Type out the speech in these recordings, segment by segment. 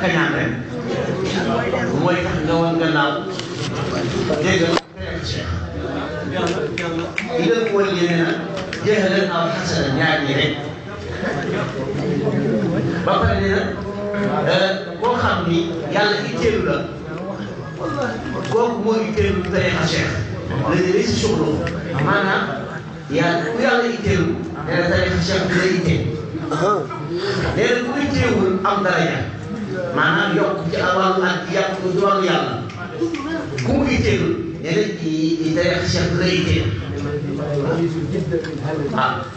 kañaan rek mooy tax nga woon gannaaw dégg nga Cheikh idan ko yéene na jeexaleen aw xasana ñaar ñi rek ba pare ne na koo xam ni yàlla itteelu la kooku moo itteelu tariixa Cheikh la lay si soxla maanaam ku yàlla itteelu nee na tariixa Cheikh bi lay itteel nee na ku itteewul am daraja maanaam yokk ci wàllu ak yàq ci wàllu yàlla ku mu itteelu nee na ci tariixa Cheikh bi lay itteel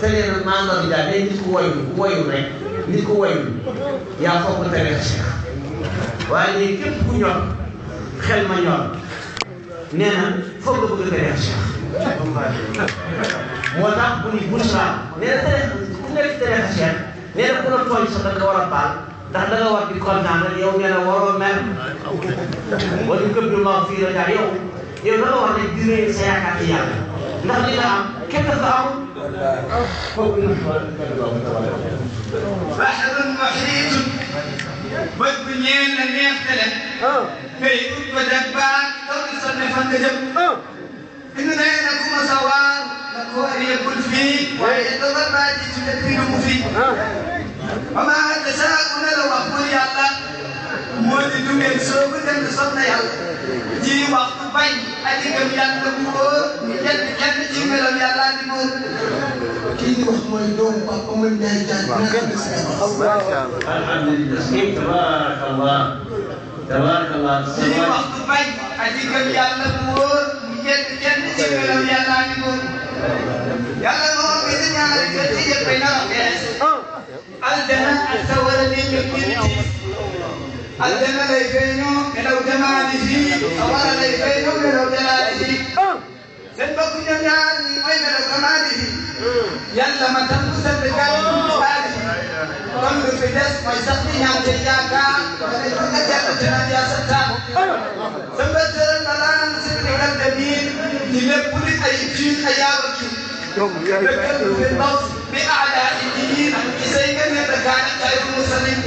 te nee na maanaam bi daal nee nit ku woyul rek nit ku woyul yaa foog tariixa Cheikh waaye léegi képp ku ñor xel ma ñor nee na foog nga bëgg tariixa Cheikh moo tax bu ni Bouchra nee na ku nekk tariixa Cheikh nee na ku la tooñ sax da nga war a baal ndax da nga war di kontaan rek yow nee na waroo mer wala ñu këpp ma fii la daal yow da nga war ne di réer sa yaakaar ci yàlla ndax li nga am kenn dafa amul. bahrun muhiitun bët bu ñeel na neex tele tey ut ba dem baax taw bi sonne fan nga jëm inu nee na ku ma sa waar na ko yeggul fii waaye dogal baa ji ci dëkk yu mu fii wa maa tasaauna la wax pour yàlla moo di du ngeen soobu dem sob na yàlla ji waxtu bañ aji gëm yàlla bu wóor ñu jënd kenn ci melam yàlla di buur kii di wax mooy doomu Papa Oumar Ndiaye alhamdulilah tabarakallah ji waxtu bañ aji gëm yàlla bu wóor ñu jënd kenn ci melam yàlla di buur yàlla moo ngi di ñaari kër ci yëpp ay nar a fees aljana ak sawara li ñu aljana lay feeñoo melaw jamaali fii sawara lay feeñoo melaw jalaali fii seen bokk ñoom ñaar ñi mooy melaw jamaali fii yàlla ma tam bu sedd gaay yi baali kon lu fi des mooy sax di ñaan te yaakaar nga ne nga jàll te naan yaa sa taat sa mbëtëral na laan si bi dal de biir ci lépp li ay ciin ay yaaba ciin dëkkal bu fi ndaw bi aadaa i diin ci say ngeen ne kaani xayru musalin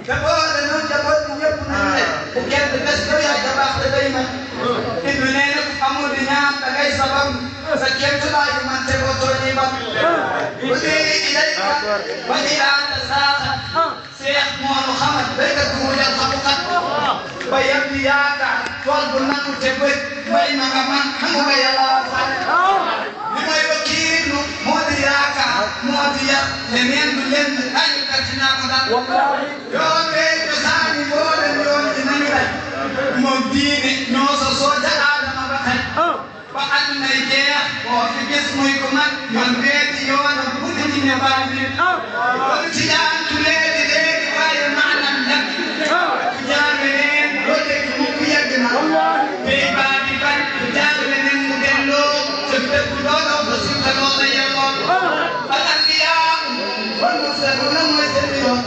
te boole noonu jaboot bi ñëpp nañu ne bu kenn des yow yaa ca baax te day man Ibnu nee na ku amul di ñaan da ngay sabab sa kéem laay man te boo tooñee ba bu dee ilayka ba ilaa tasaaxa seex moo nu xamal béykat bu mu jël xamukat ba yem di yaakaar tool bu nangu te bëj mbay ma nga man nangu nga yàlla fay li may wakiilu moo di yaakaar moo di yar leneen du leen ay kat ci naa ko daal yoon bee cosaani boole yoon ci nañu lay moom diine ñoo sa soo ja aadama ba tey ba àdduna yi jeex boo fi gis muy ko mag yoon bee ci yoonam bu di ci ne baal bi kon ci yaantu léegi léegi waaye maanaam nag ku jaar leneen loo dégg mu ku yegg na bee baa di bañ ku jaar leneen mu delloo sa dëkk looloo ba si ta loola yelloon al anbiyaa wal mursaluuna mooy seen yoon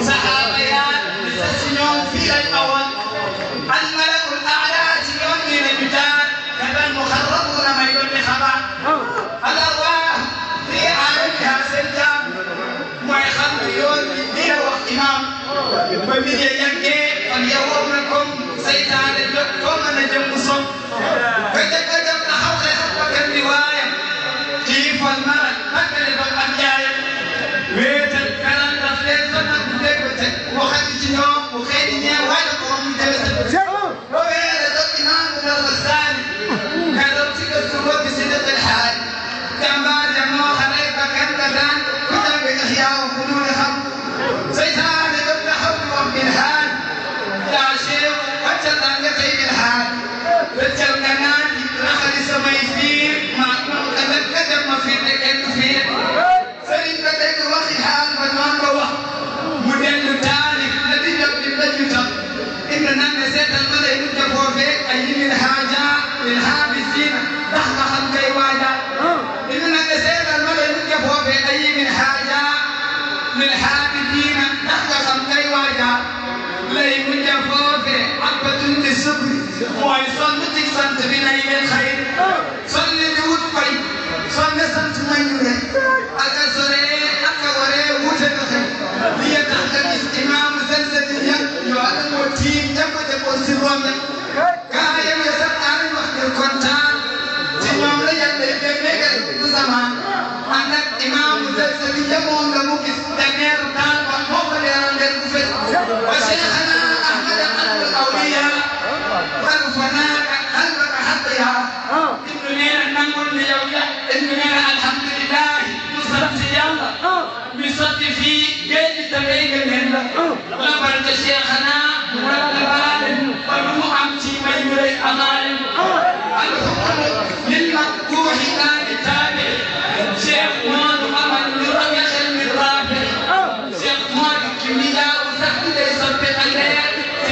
saxaaba yaa di sa si ñoom fii lañ awoon al malakul a'laa ci yoon wi la ñu jaar kadal muxarrabuuna may doon di xabaar al arwaah fii aalamihaa seen jaam mooy xam ne yoon wi di la wax imaam ba mi ngi yàggee kon yow na comme saytaane jot koo mën a jëm mu soog ba jëkk a jëm na xaw le xam bakkan di waayam xiifal mara nakkale ba am jaayam wéetal kanam daf leen fa nag bu dégg ba teg waxati ci ñoom bu xëy di ñeew waaye da ko wax mu jëlee ba weere daf imaam bu dal ba saani kadam ci gëstu ba bi si dëkkal xaaj jàmbaar ja moo xale ba kan ba daan ku jàng ixyaaw bu ñu xam saytaane daf na xam wax bil xaal yaa cheikh wàccal naa nga tey bil xaal wàccal nga naan raxali samay fiir maa ka def ka dem ma fiir te kenn fiir sëriñ ba dégg waxi xaal ba noon ba wax mu dellu taarif la di jot di daju tax indi nan ne seetal ma lay mujj foofee ay yimil xaaja lil xaabisiina ndax nga xam kay waaja indi nan ne seetal ma lay mujj foofee ay yimil xaaja lil xaabisiina ndax nga xam kay waaja lay mujj foofee abbatun li sukri mooy sonn ci sant bi nay leen xëy sonn di wut fay sonn sant nañu ne aka sore aka waree wute nga xëy li tax nga gis imaamu seen sëriñ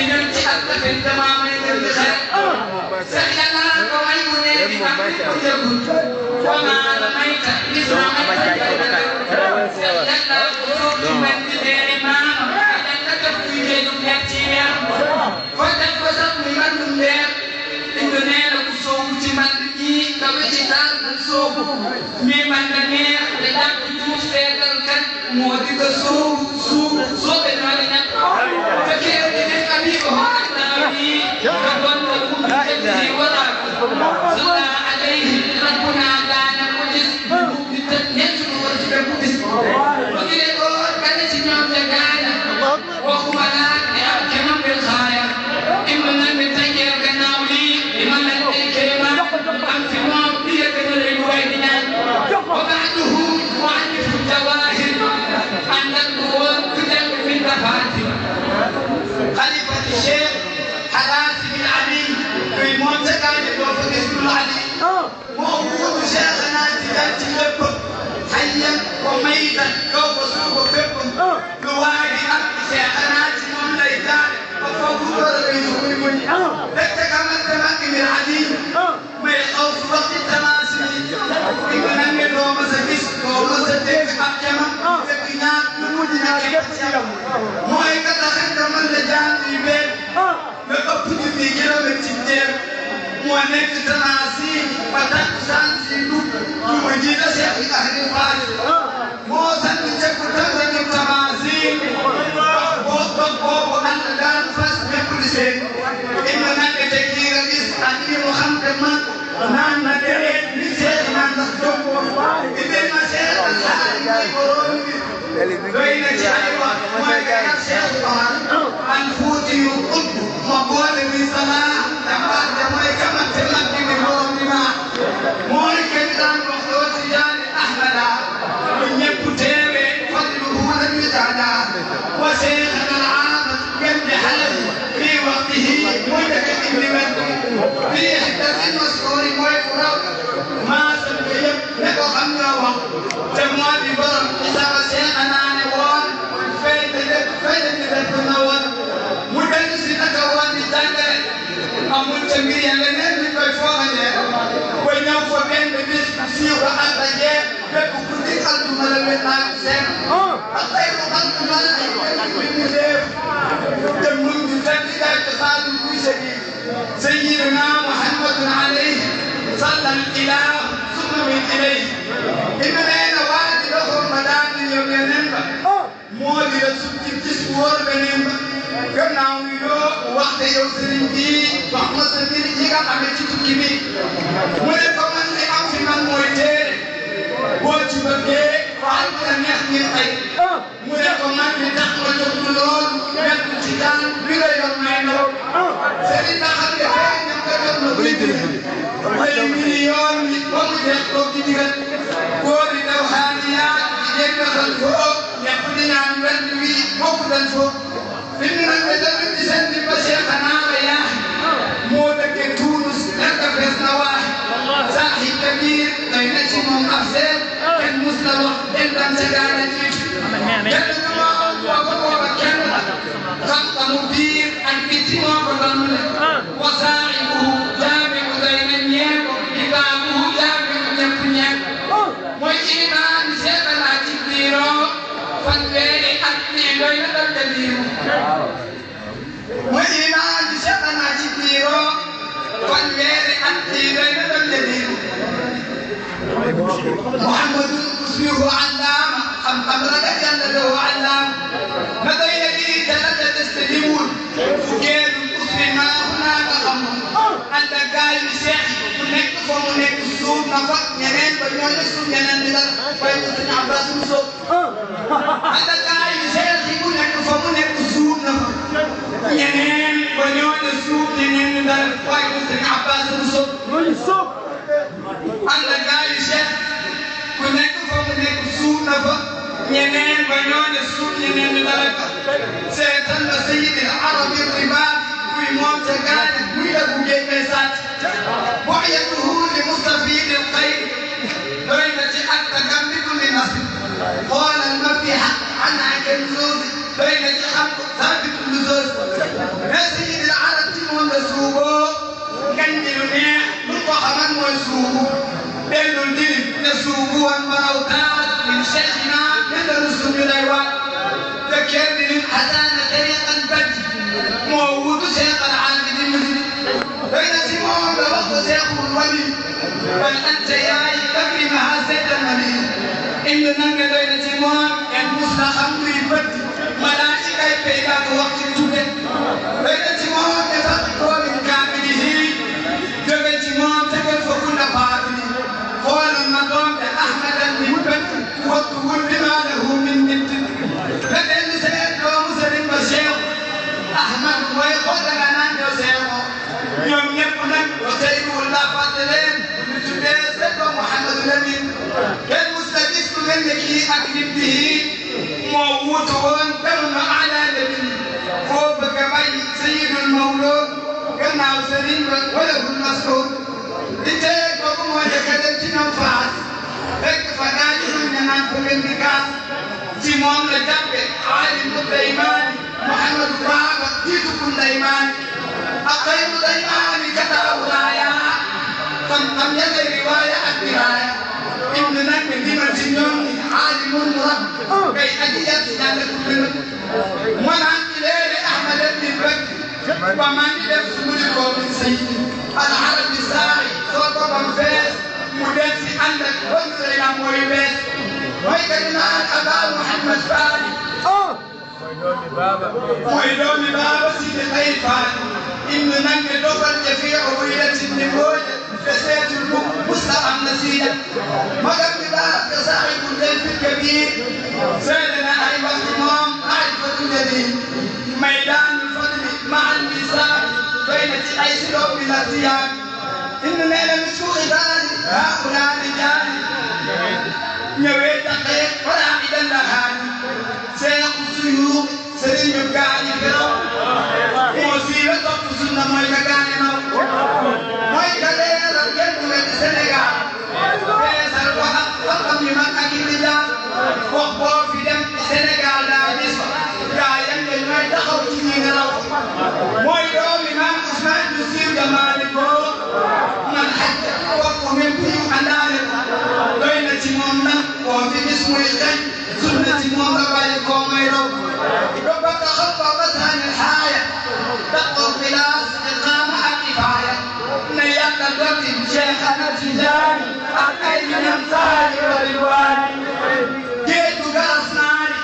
ñun ci ak tamit damaa may gën di xel sax yàlla ko may mu ne di am ko yëgul wama la may ta gis na may ta yàlla ko ci man di deeri maam yàlla def kuy géeju leer ci weer fa def ko sax muy man dum leer indi nee na ku soobu ci man ñii nga wéci taal bu soobu mi man da neex te jàpp tuuf seetal kat moo di ko soobu soobe naa di ñàkk fekkee di nekk ami ko naa bi nga doon ko mu jëndi wala salla alayhi rabbuna daana ko gis di tëj ñett lu war ci bépp bis ba ngi ne ko kane ci ñoom ja gaaya waxuma laa ne am ci man bil xaaya imma na mi tajeel gannaaw lii imma na ay kéema am fi moom di yëkkati lay way di ñaan wa ba'duhu mu'allif jawahir àndal ko woon ku jàng fi dafaati xalifati cheikh xalaasi bin ali kuy moom sa gaañe doo fa gis dul ali moo wuutu cheikh naa ci dal ci lépp hayyan wa maytan kaw ba suuba fépp lu waaye ak cheikh naa ci moom lay daal ba foofu door a lay muy muñ rek te kamante ma ibn ali may xaw su waxti tamaasi nga nange doo ma sa gis doo ma sa dégg ak jamam fekk ñaar lu mujj na képp ci yow mooy ka taxen ka mën la jaan yi beel nga ëpp ñu fi gërëm ci teer moo nekk tamaasi ba takk sant si du ma jiita Cheikh yi ahli faas moo sant cekku tënk tamaasi boo toog boobu ànd daan fas bépp di seen ima nange te kii nga gis ak li mu xam te man naan na deret ni Cheikh naan ndax jóg ibe ma Cheikh al xaali ngay borom bi doy na ci ay wax mooy nga ak Cheikh Omar an fuuti yu ut ma boole mi sama jàmbaar ja mooy kamante mag ni borom bi ma mooy kenn daan wax doo ci jaani ahmada lu ñëpp teewe fadluhu lam yutada wa Cheikh al aam gën di xalal fi waqtihi mooy dëkk ibni wet fi xiddatin maskuuri mooy ku raw maa sant yëpp ne ko xam nga wax te moo di borom isaba Cheikh naa ne woon fay te def na woon mu dellu si naka woon di jàngale amul ca mbir ya leneen li koy foogalee ba ñëw fa benn bis siiw ba ànd ak yéen bépp ku di xaltu ma la wet naa seen ak tey lu xaltu ma la ay mu def te mun di fekk day te saalum kuy segi sayyidina Muhammadun alayhi sallal ilah summa min ilayhi ina neena waa di doxoon ma daan di ñëw yeneen ba moo di la sub ci gis wóor beneen ba gannaaw ni loo waxte yow sëriñ bi wax ma sa mbir yi nga amee ci tukki bi mu ne ko man li am fi man mooy téere boo ci bëggee faal bu la neex ngir tey mu ne ko man li tax ma jóg loolu nekk ci daan bi nga yor may na sëriñ na xam ne fee ñam nga jot na buy ay million yi ba mu jeex toog ci digal góor yi daw xaani yaa jigéen nga xal foo ñëpp di ñaan wenn wi bokk dañ foo Fini nag nga dem ci seen bi ba Cheikh naa yaa moo dëkkee Tuunus nekk fees na waay saaxi kabir doy na ci moom ab seen kenn mus na wax den daan sa gaana ci kenn du ma waa ko booba kenn xam-xamu biir ak biti moo ko doon ne wa saaxibuhu jaamiu doy na ñeent imaamuhu jaamiu ñëpp ñeent mooy imaam Cheikh naa ci biiroo fanweeri at nii doy na dal de liiru mooy imaam Cheikh naa ci biiroo fanweeri at nii doy na dal de liiru Muhammadu usbihu allaama xam-xam ragal yàlla doo allaama na doy na kii dara de des te liwul fukkeelu usbi maa naa nga xam ànd ak gaay yi Cheikh ku nekk fa mu nekk suuf na fa ñeneen ba ñooñu suuf ñeneen di dal bay ko Sëñ Abbas mu soob ànd ak gaay yi Cheikh yi ku nekk fa mu nekk suuf na fa ñeneen ba ñooñu suuf ñeneen di dal bay ko Sëñ Abbas mu soob ànd ak gaay yi Cheikh ku nekk fa mu nekk suuf na fa ñeneen ba ñooñu suuf ñeneen di dal seetal na Sayyidil Arabi ribaat kuy moom ca gaane muy la bu géej ngay sàcc waxyatuhu li mustafidil xayr doy na ci ak tagam bi kulli nasib xoolal ma fi xaq xanaa kenn soosi doy na ci xam ko sabitu lu soosi كون مروتات من شيخنا ندرس من الوقت ذكرني من حسان طريقا بدي موجود شيخ العابد المدني بين سمعون لوقت شيخ الولي بل انت يا تكرم هذا المدينه إن نانجا بين سمعون ان مسلم خمري بدي ملائكه بيدات وقت الجود بين سمعون يفتقون من كامله بين سمعون تكلف كل فاضل قال المقام احمد بن بدي وطول بما له من ند لكن سيد ومسلم بشير احمد ويقول لنا يوسف يوم يكون وسيد الله فاضلين مثل سيد محمد الامين المستقيس من يكي اكرم به موتون كما على نبي فوق كمي سيد المولود كما سليم وله المسعود لتيك وقم وجكدت نفاس هيك فناجم من أنكم النكاس سيمون لجبه عالم الديمان محمد بابا جيتكم ديمان أقيم ديمان كتاب رايا فانتم يلي رواية الدراية إننا من دمر سنون عالم المرب كي أجيب سيادتكم بالمد منع إليه أحمد بن بكر ومن يلبس ملكه من سيدي العرب الساعي صوت بنفاس مدرسي عندك وانزل إلى مويبس ويكلمان أبا محمد فادي ويدومي بابا سيدي خير فادي إن من يدفر جفيع ويلة النبوة فسيت المصطفى النسية مقام باب صاحب الجلف الكبير سيدنا أيوة الإمام معرفة الجليل ميدان الفضل مع الميزان بين تأيسر بالأزيان إننا لمسوء ذلك هؤلاء رجال نويت خير فرائدا لهاني سيق السيوف سرين يبقاني فرو موسيقى تقصنا مويكا كاني نو مويكا ليلة كنت من السنغال فيسر وحق فقم لمن أكيد رجال وقبور في دم السنغال لا نسوى رايان للمي دخل تنين رو مويكا من عثمان يسير جمال البور من حج وقف من بيو أنالك بين تيمونا وفي اسم الخير سنة تيمونا بايكم يرو ربك خطة مثلا الحياة تقوى الخلاص إقامة الكفاية نيات الوقت شيخنا تجاني أكيد من أمثال والوان جيت قرص ناري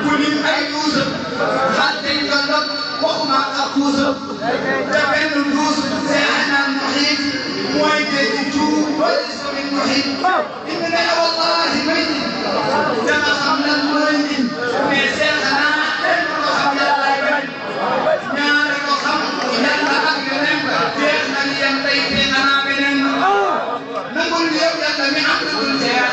كل أي يوسف حتى يقلب وخما أكوزف تبين اليوسف سيحنا المحيط ويجي تجوب والاسم المحيط إننا والله ميت كما خمنا المريد ويسيرنا إنه خمنا الأيبان نارك وخمنا إلنا أكرم كيخنا ليمتيتين أنا بننا نقول اليوم يتمي عبد الشيخ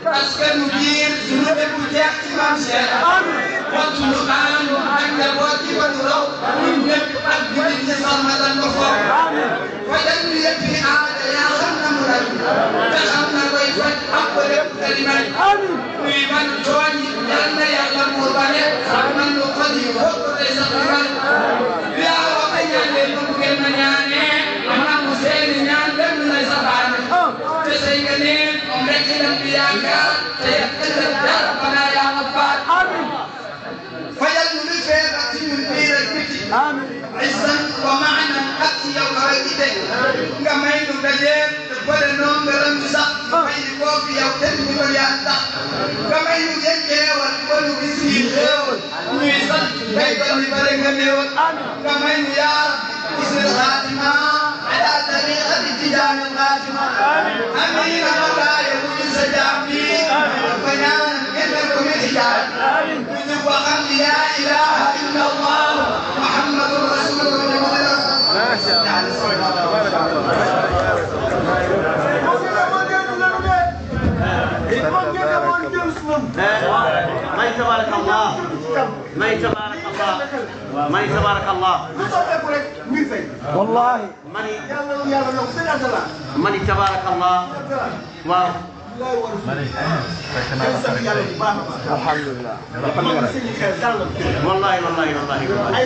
أسكن مدير سنوب الشيخ إمام شيخ والطلقان وعند الوقت والروح ونبقى أكبر لصمد المفروض ويدل يبي عادة يا خمنا مرد تخمنا ويفت أقبل كلمات ويمن جواني لأننا يعلم مرباني خمنا نقضي فوق ليس قبل يا وقيا للممكن منياني أمنا مسير نيان لم ليس بعد تسيقنين أمريك الأنبياء سيقتل الدار بنا يا غفار فيدل بفيرة من بير البيت عزا ومعنى أتي وغيرتين كما ينبجين تقبل النوم برمزة كما يقوفي أو تنمي ولياتا كما ينجي والقول بسي خيول ويصل بيضا لبرق النيول كما ينيار بسم الخاتمة على طريقة اتجاه الخاتمة أمين الله يقول سجابي فنان يدركم الحجاب وخمد لا إله إلا الله محمد رسول الله ما شاء الله ما تبارك الله ما تبارك الله ما تبارك الله والله من تبارك الله واو الحمد لله والله والله والله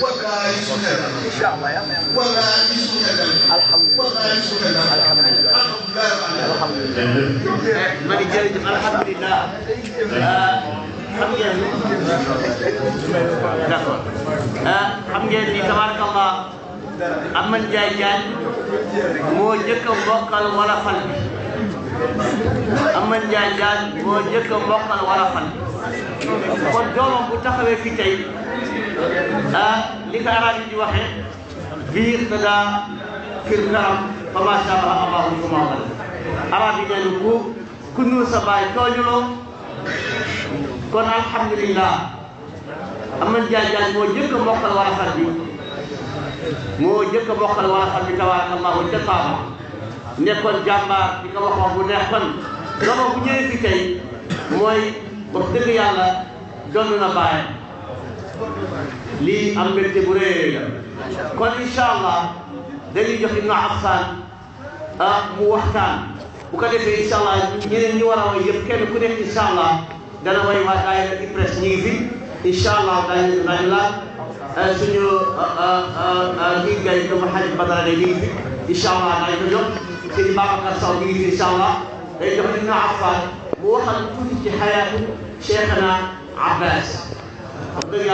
ay xam ngeen ni tabarakallah Amane Ndiaye Diagne moo njëkk a mbokkal wala fal bi Amane Ndiaye Diagne moo njëkk a mbokkal wala fal bi kon doomam bu taxawee fi tey li ko arab yi di waxee biir tada fir karam fa ma sha Allah suma arab yi nee na ku nuur sa baay tooñuloo kon alhamdulillah Amane Ndiaye Diagne moo njëkk a mbokkal wala fal bi moo njëkk a bokkal wala xam ni tabarakallahu ca Taaba nekkoon jàmbaar di ko waxoon bu neex kon doomam bu ñëwee fi tey mooy wax dëgg yàlla doon na bàyyi lii am mbégte bu rëy la kon incha allah dañuy jox Ibnu Affan mu waxtaan bu ko defee incha allah ñeneen ñi war a way yëpp kenn ku nekk incha allah dana way waa daayira IPRES ñu ngi fi incha allah daañu laaj suñu kii gay dama xaj Badara day ñu ngi fi incha allah daañu ko jox sëñ Babacar Sow ñu ngi fi incha allah day jox Ibnu Affan mu waxal tuuti ci xayaatu Cheikhna Abbas